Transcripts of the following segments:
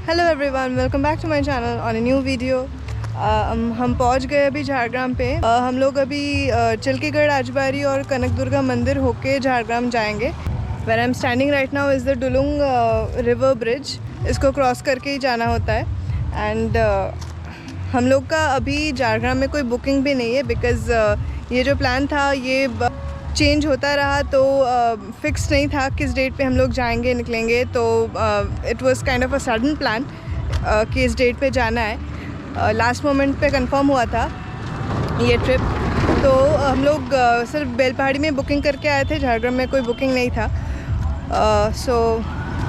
Hello everyone, welcome back to my channel on a new video. हम पहुंच गए अभी झारग्राम पे। हम लोग अभी चिल्कीगढ़ राजबाड़ी और कनक दुर्गा मंदिर होके झारग्राम जाएंगे। Where I am standing right now is the Dulung river bridge. इसको क्रॉस करके ही जाना होता है। एंड हम लोग का अभी झारग्राम में कोई बुकिंग भी नहीं है बिकॉज़ ये जो प्लान था ये चेंज होता रहा, तो फिक्स नहीं था किस डेट पे हम लोग जाएंगे निकलेंगे। तो it was kind of a sudden plan कि इस डेट पे जाना है। लास्ट मोमेंट पे कंफर्म हुआ था ये ट्रिप। तो हम लोग सिर्फ बेलपहाड़ी में बुकिंग करके आए थे, झारग्राम में कोई बुकिंग नहीं था। सो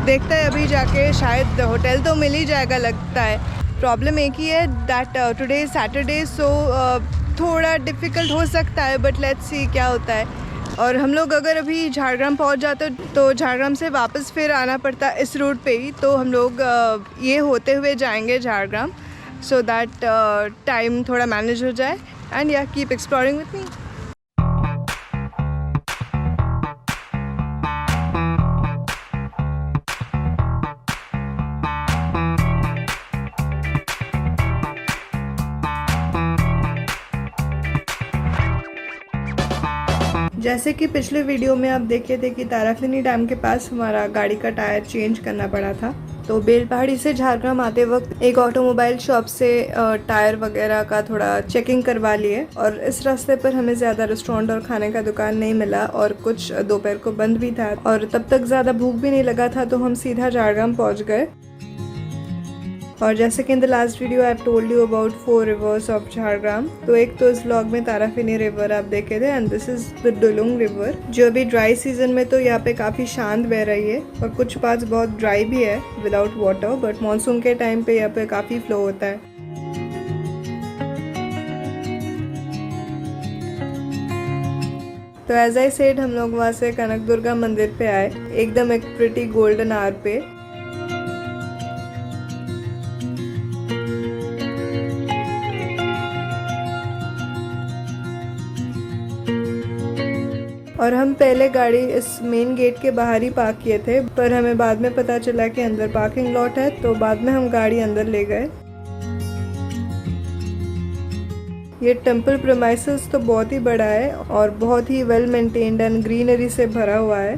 देखते हैं अभी जाके, शायद होटल तो मिल ही जाएगा लगता है। प्रॉब्लम एक ही है दैट टुडे सैटरडे, सो थोड़ा डिफ़िकल्ट हो सकता है, बट लेट्स सी क्या होता है। और हम लोग अगर अभी झारग्राम पहुंच जाते तो झारग्राम से वापस फिर आना पड़ता इस रूट पे ही। तो हम लोग ये होते हुए जाएंगे झारग्राम, सो दैट टाइम थोड़ा मैनेज हो जाए। एंड या कीप एक्सप्लोरिंग विथ मी। जैसे कि पिछले वीडियो में आप देखे थे कि ताराफिनी डैम के पास हमारा गाड़ी का टायर चेंज करना पड़ा था। तो बेलपहाड़ी से झारग्राम आते वक्त एक ऑटोमोबाइल शॉप से टायर वगैरह का थोड़ा चेकिंग करवा लिए। और इस रास्ते पर हमें ज़्यादा रेस्टोरेंट और खाने का दुकान नहीं मिला और कुछ दोपहर को बंद भी था और तब तक ज़्यादा भूख भी नहीं लगा था, तो हम सीधा झारग्राम पहुँच गए। और जैसे कि in the last video I have told you about 4 reverse of Jhargram. तो एक तो इस व्लॉग में ताराफिनी रिवर आप देखे थे, and this is the Dulung river, जो अभी ड्राई सीजन में तो यहाँ पे काफ़ी शांत बह रही है और कुछ पार्ट्स बहुत ड्राई भी है विदाउट वाटर, बट मानसून के टाइम पे यहाँ पे काफ़ी फ्लो होता है। तो एज आई सेड, हम लोग वहाँ से कनक दुर्गा मंदिर पे आए एकदम एक प्रिटी गोल्डन आवर पे। और हम पहले गाड़ी इस मेन गेट के बाहर ही पार्क किए थे, पर हमें बाद में पता चला कि अंदर पार्किंग लॉट है, तो बाद में हम गाड़ी अंदर ले गए। ये टेम्पल प्रेमाइसेस तो बहुत ही बड़ा है और बहुत ही वेल मेंटेन्ड एंड ग्रीनरी से भरा हुआ है।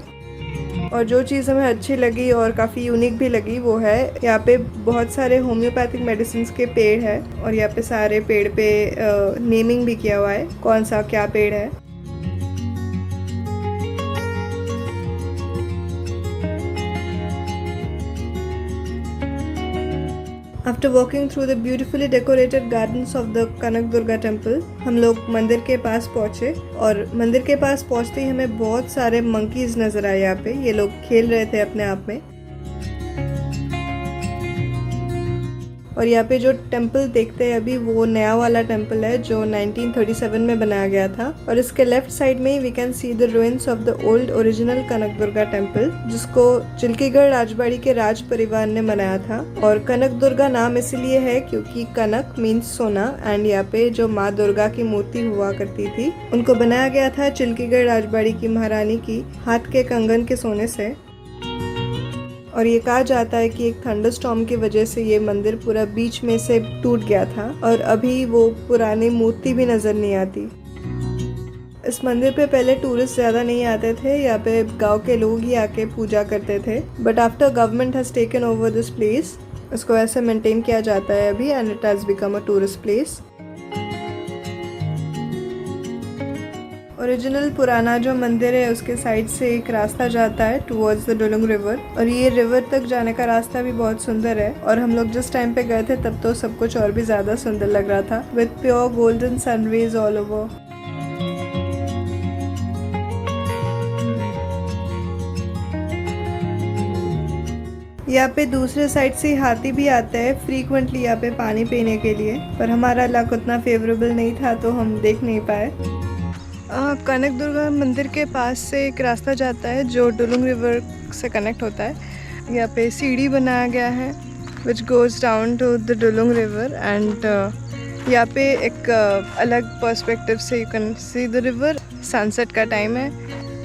और जो चीज़ हमें अच्छी लगी और काफ़ी यूनिक भी लगी वो है यहाँ पे बहुत सारे होम्योपैथिक मेडिसिन के पेड़ है, और यहाँ पे सारे पेड़ पे नेमिंग भी किया हुआ है कौन सा क्या पेड़ है। After walking through the beautifully decorated gardens of the Kanak Durga temple, हम लोग मंदिर के पास पहुँचे। और मंदिर के पास पहुँचते ही हमें बहुत सारे मंकीज नज़र आए। यहाँ पे ये लोग खेल रहे थे अपने आप में। और यहाँ पे जो टेम्पल देखते हैं अभी वो नया वाला टेम्पल है जो 1937 में बनाया गया था। और इसके लेफ्ट साइड में we can see the ruins of the old original Kanak Durga temple, जिसको चिल्कीगढ़ राजबाड़ी के राज परिवार ने बनाया था। और कनक दुर्गा नाम इसलिए है क्योंकि कनक मीन्स सोना, एंड यहाँ पे जो माँ दुर्गा की मूर्ति हुआ करती थी उनको बनाया गया था चिल्कीगढ़ राजबाड़ी की महारानी की हाथ के कंगन के सोने से। और ये कहा जाता है कि एक थंडरस्टॉर्म की वजह से ये मंदिर पूरा बीच में से टूट गया था और अभी वो पुरानी मूर्ति भी नज़र नहीं आती। इस मंदिर पे पहले टूरिस्ट ज़्यादा नहीं आते थे, यहाँ पे गांव के लोग ही आके पूजा करते थे, but after government has taken over this place, इसको ऐसे मेंटेन किया जाता है अभी, and it has become a tourist place. Original पुराना जो मंदिर है उसके साइड से एक रास्ता जाता है टुवर्ड्स द डुलुंग रिवर, और ये रिवर तक जाने का रास्ता भी बहुत सुंदर है। और हम लोग जिस टाइम पे गए थे तब तो सब कुछ और भी ज़्यादा सुंदर लग रहा था, with pure golden sun rays all over. यहाँ पे दूसरे साइड से हाथी भी आते हैं फ्रीक्वेंटली यहाँ पे पानी पीने के लिए, पर हमारा लक उतना फेवरेबल नहीं था तो हम देख नहीं पाए। कनक दुर्गा मंदिर के पास से एक रास्ता जाता है जो डुलुंग रिवर से कनेक्ट होता है। यहाँ पे सीढ़ी बनाया गया है which goes down to the Dulung river, and यहाँ पे एक अलग पर्सपेक्टिव से you can see the river. Sunset का टाइम है,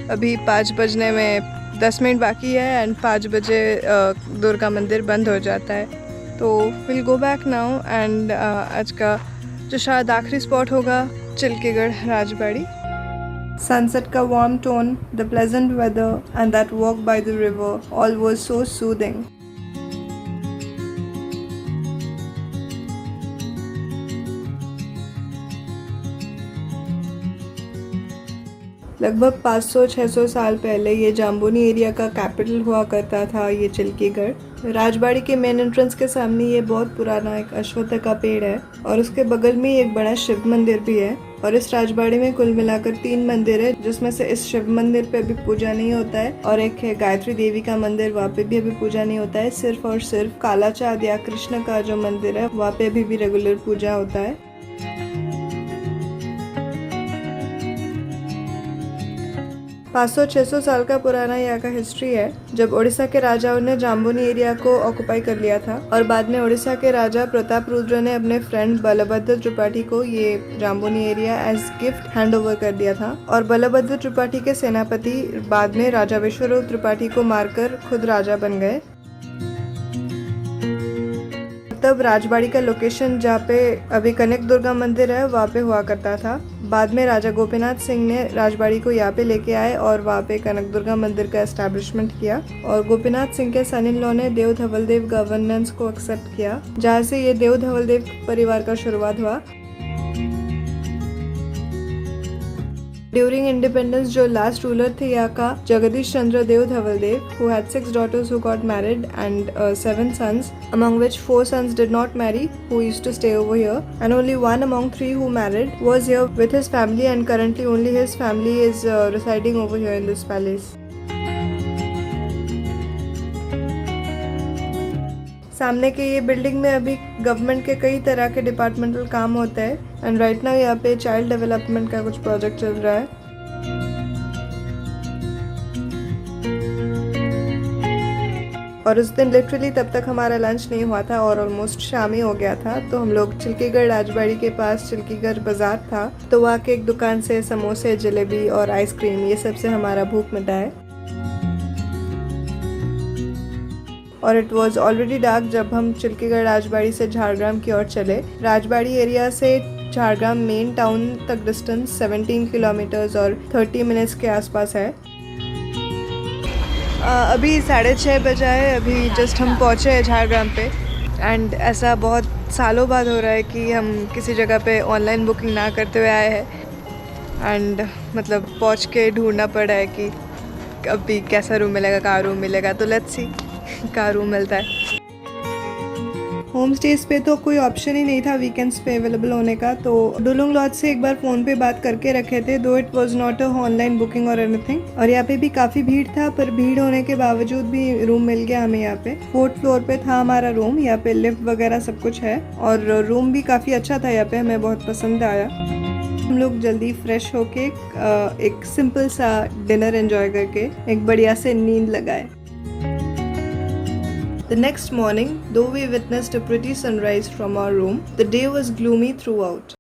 अभी 5 बजने में 10 मिनट बाकी है, एंड 5 बजे दुर्गा मंदिर बंद हो जाता है। तो will go back now and आज का जो शायद आखिरी स्पॉट होगा चिल्कीगढ़ राजबाड़ी। Sunset का warm tone, the pleasant weather and that walk by the river all was so soothing. लगभग 500-600 साल पहले ये जाम्बोनी एरिया का कैपिटल हुआ करता था ये चिल्कीगढ़। राजबाड़ी के मेन एंट्रेंस के सामने ये बहुत पुराना एक अश्वत्थ का पेड़ है और उसके बगल में एक बड़ा शिव मंदिर भी है। और इस राजबाड़ी में कुल मिलाकर 3 मंदिर है, जिसमें से इस शिव मंदिर पे अभी पूजा नहीं होता है और एक है गायत्री देवी का मंदिर, वहाँ पे भी अभी पूजा नहीं होता है। सिर्फ और सिर्फ कालाचाँद या कृष्ण का जो मंदिर है वहाँ पे अभी भी रेगुलर पूजा होता है। 500-600 साल का पुराना यहाँ का हिस्ट्री है। जब उड़ीसा के राजाओं ने जाम्बोनी एरिया को ऑक्युपाई कर लिया था और बाद में उड़ीसा के राजा प्रताप रुद्र ने अपने फ्रेंड बलभद्र त्रिपाठी को ये Jamboni area as gift hand over कर दिया था। और बलभद्र त्रिपाठी के सेनापति बाद में राजा विश्वरूप त्रिपाठी को मारकर खुद राजा बन गए। तब राजबाड़ी का लोकेशन जहाँ पे अभी कनक दुर्गा मंदिर है वहाँ पे हुआ करता था। बाद में राजा गोपीनाथ सिंह ने राजबाड़ी को यहाँ पे लेके आए और वहाँ पे कनक दुर्गा मंदिर का एस्टैब्लिशमेंट किया। और गोपीनाथ सिंह के सन इन लॉ ने देव धवल देव गवर्नेंस को एक्सेप्ट किया, जहाँ से ये देव धवल देव परिवार का शुरुआत हुआ। ड्यूरिंग इंडिपेंडेंस जो लास्ट रूलर थे यहाँ का जगदीश चंद्र देव धवल देव, who had 6 daughters who got married and 7 sons, among which 4 sons did not marry, who used to stay over here, and only 1 among 3 who married was here with his family, and currently only his family is residing over here in this palace. सामने के ये building में अभी government के कई तरह के departmental काम होते हैं एंड राइट नाउ यहाँ पे चाइल्ड डेवलपमेंट का कुछ प्रोजेक्ट चल रहा है। और उस दिन लिटरली तब तक हमारा लंच नहीं हुआ था और ऑलमोस्ट शाम ही हो गया था, तो हम लोग चिल्कीगढ़ राजबाड़ी के पास चिल्कीगढ़ बाजार था तो वहाँ के एक दुकान से समोसे, जलेबी और आइसक्रीम ये सब से हमारा भूख मिटा है। और इट वॉज ऑलरेडी डार्क जब हम चिल्कीगढ़ राजबाड़ी से झारग्राम की ओर चले। राजबाड़ी एरिया से झारग्राम मेन टाउन तक डिस्टेंस 17 किलोमीटर्स और 30 मिनट्स के आसपास है। अभी 6:30 बजा है, अभी जस्ट हम पहुँचे हैं झारग्राम पे एंड ऐसा बहुत सालों बाद हो रहा है कि हम किसी जगह पे ऑनलाइन बुकिंग ना करते हुए आए हैं एंड मतलब पहुँच के ढूंढना पड़ा है कि अभी कैसा रूम मिलेगा, कहाँ रूम मिलेगा, तो लेट्स सी कहाँ रूम मिलता है। होम स्टेज पे तो कोई ऑप्शन ही नहीं था वीकेंड्स पे अवेलेबल होने का, तो डुलुंग लॉज से एक बार फ़ोन पे बात करके रखे थे, दो it was not a online booking और एनीथिंग। और यहाँ पे भी काफ़ी भीड़ था, पर भीड़ होने के बावजूद भी रूम मिल गया हमें। यहाँ पे 4th फ्लोर पे था हमारा रूम, यहाँ पे लिफ्ट वगैरह सब कुछ है और रूम भी काफ़ी अच्छा था यहाँ पे, हमें बहुत पसंद आया। हम लोग जल्दी फ्रेश होके एक सिंपल सा डिनर एंजॉय करके एक बढ़िया से नींद लगाए। The next morning, though we witnessed a pretty sunrise from our room, the day was gloomy throughout.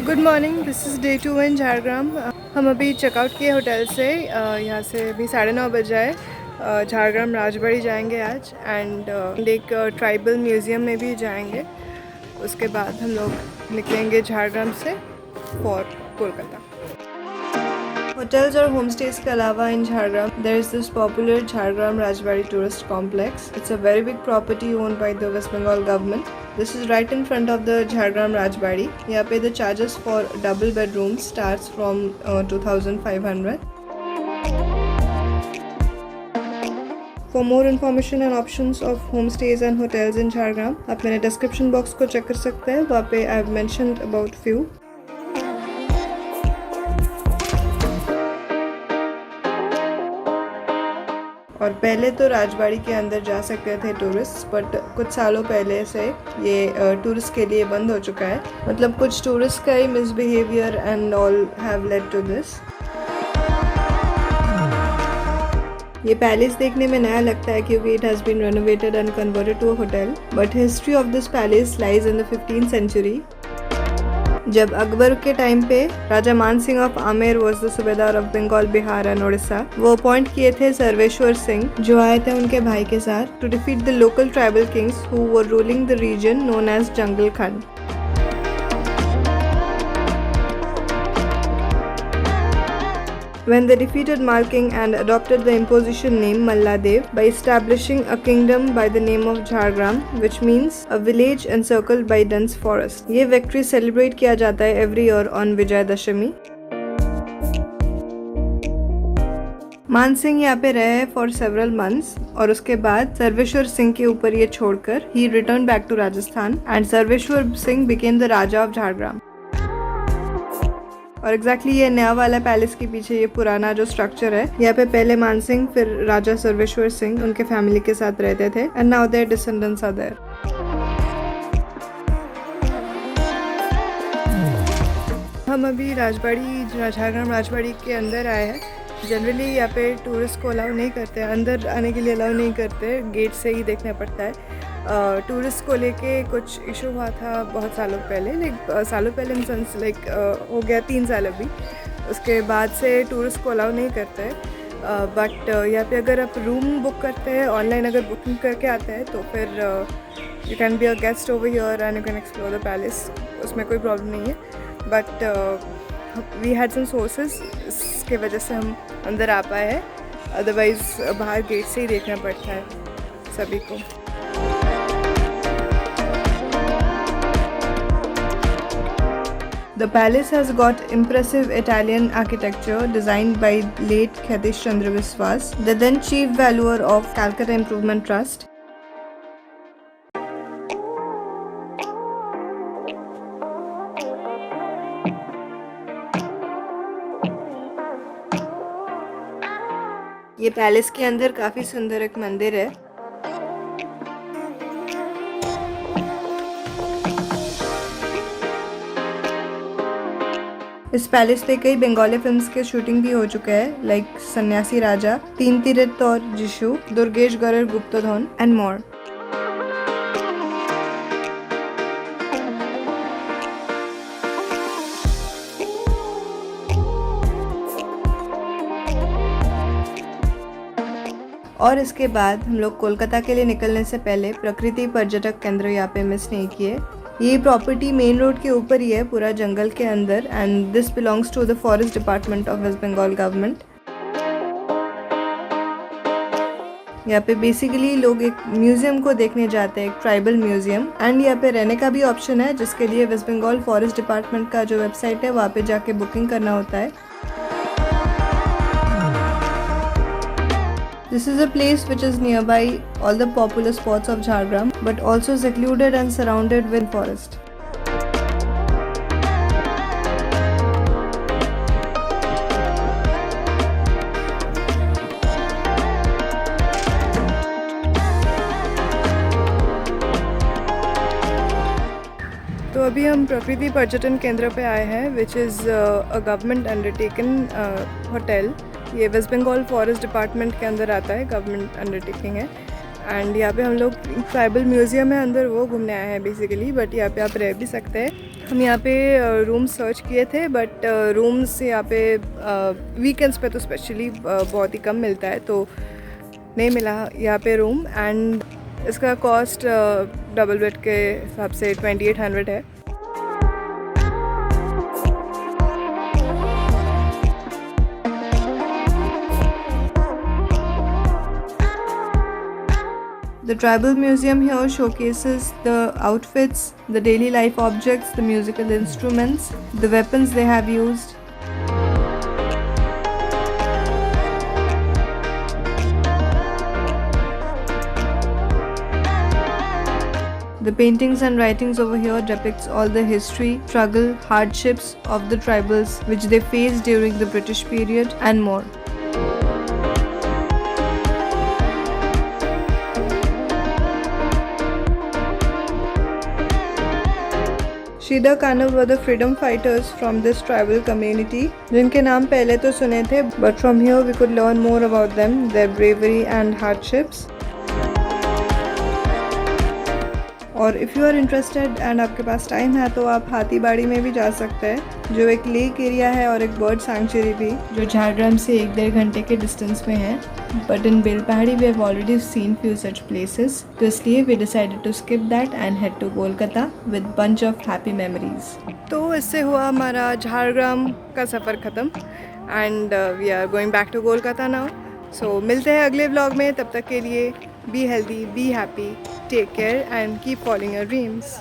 Good morning, this is day 2 in Jhargram. हम अभी चेकआउट किए होटल से, यहाँ से अभी 9:30 बजे है। झारग्राम राजबाड़ी जाएंगे आज एंड एक ट्राइबल म्यूज़ियम में भी जाएंगे। उसके बाद हम लोग निकलेंगे झारग्राम से फॉर कोलकाता। होटल्स और होम स्टेज के अलावा in Jhargram there is this popular Jhargram Rajbari tourist complex. It's a very big property owned by the west Bengal government. This is right in front of the Jhargram Rajbari. यहाँ पे the charges for double bedroom starts from 2500। For more information and options of homestays and hotels in Jhargram, आप मेरे description box को check कर सकते हैं, वहाँ पे I have mentioned about few. और पहले तो राजबाड़ी के अंदर जा सकते थे टूरिस्ट, बट कुछ सालों पहले से ये टूरिस्ट के लिए बंद हो चुका है। मतलब कुछ टूरिस्ट का ही misbehaviour and all have led to this. ये पैलेस देखने में नया लगता है क्योंकि it has been renovated and converted to a hotel, but history of this palace lies in the 15th century। जब अकबर के टाइम पे Raja Man Singh of Amer was the subedar of Bengal, Bihar and Orissa, वो अपॉइंट किए थे सर्वेश्वर सिंह, जो आए थे उनके भाई के साथ, to defeat the local tribal kings who were ruling the region known as Jungle Khand. When they defeated Malking and adopted the imposition name Malladev by establishing a kingdom by the name of Jhargram, which means a village encircled by dense forest. ये victory celebrate किया जाता है every year on Vijayadashami. मान सिंह यहाँ पे रहे for several months और उसके बाद सर्वेश्वर सिंह के ऊपर ये छोड़कर he returned back to Rajasthan and Sarveshwar Singh became the Raja of Jhargram। और एग्जैक्टली ये नया वाला पैलेस के पीछे ये पुराना जो स्ट्रक्चर है, यहाँ पे पहले मान सिंह फिर राजा सर्वेश्वर सिंह उनके फैमिली के साथ रहते थे and now their descendants are there. हम अभी झारग्राम राजबाड़ी के अंदर आए हैं। जनरली यहाँ पे टूरिस्ट को अलाउ नहीं करते, अंदर आने के लिए अलाउ नहीं करते, गेट से ही देखना पड़ता है। टूरिस्ट को लेके कुछ इशू हुआ था बहुत सालों पहले, सालों पहले इन सेंस हो गया 3 साल अभी। उसके बाद से टूरिस्ट को अलाउ नहीं करते हैं। बट यहाँ पे अगर आप रूम बुक करते हैं ऑनलाइन, अगर बुकिंग करके आते हैं तो फिर you can be a guest over here and you can explore the palace, उसमें कोई प्रॉब्लम नहीं है। But we had some sources, इसके वजह से हम अंदर आ पाए हैं, अदरवाइज़ बाहर गेट से ही देखना पड़ता है सभी को। The palace has got impressive Italian architecture designed by late Kshitish Chandra Biswas, the then chief valuer of Calcutta Improvement Trust. ये पैलेस के अंदर काफ़ी सुंदर एक मंदिर है। इस पैलेस पे कई बंगाली फिल्म्स के शूटिंग भी हो चुके हैं, लाइक सन्यासी राजा, तीन तीरथ और जिशु, दुर्गेश गरर गुप्तधन एंड मोर। और इसके बाद हम लोग कोलकाता के लिए निकलने से पहले प्रकृति पर्यटक केंद्र यहाँ पे मिस नहीं किए। ये प्रॉपर्टी मेन रोड के ऊपर ही है, पूरा जंगल के अंदर, and this belongs to the forest department of West Bengal government. यहाँ पे बेसिकली लोग एक म्यूजियम को देखने जाते हैं, एक ट्राइबल म्यूजियम, एंड यहाँ पे रहने का भी ऑप्शन है, जिसके लिए वेस्ट बंगाल फॉरेस्ट डिपार्टमेंट का जो वेबसाइट है वहाँ पे जाके बुकिंग करना होता है। This is a place which is nearby all the popular spots of Jhargram, but also secluded and surrounded with forest. तो अभी हम प्रकृति पर्यटन केंद्र पे आए हैं, which is a government undertaken hotel. ये वेस्ट बंगाल फॉरेस्ट डिपार्टमेंट के अंदर आता है, गवर्नमेंट अंडरटेकिंग है। एंड यहाँ पे हम लोग ट्राइबल म्यूज़ियम है अंदर, वो घूमने आए हैं बेसिकली, बट यहाँ पे आप रह भी सकते हैं। हम यहाँ पे रूम सर्च किए थे, बट रूम्स यहाँ पे वीकेंड्स पे तो स्पेशली बहुत ही कम मिलता है, तो नहीं मिला यहाँ पे रूम। एंड इसका कॉस्ट डबल बेड के हिसाब से 2800 है। The tribal museum here showcases the outfits, the daily life objects, the musical instruments, the weapons they have used. The paintings and writings over here depicts all the history, struggle, hardships of the tribals which they faced during the British period and more. Shida Kanal were the freedom fighters from this tribal community, जिनके नाम पहले तो सुने थे, but from here we could learn more about them, their bravery and hardships. और if you are interested and आपके पास time है तो आप हाथीबाड़ी में भी जा सकते हैं, जो एक लेक एरिया है और एक बर्ड सैंक्चुरी भी, जो झारग्राम से 1-1.5 घंटे के डिस्टेंस में है. But in Belpahari we have already seen few such places, तो इसलिए we decided to skip that and head to Kolkata with bunch of happy memories. तो इससे हुआ हमारा झारग्राम का सफ़र ख़त्म and we are going back to Kolkata now. So मिलते हैं अगले व्लॉग में. तब तक के लिए be healthy, be happy, take care and keep following your dreams.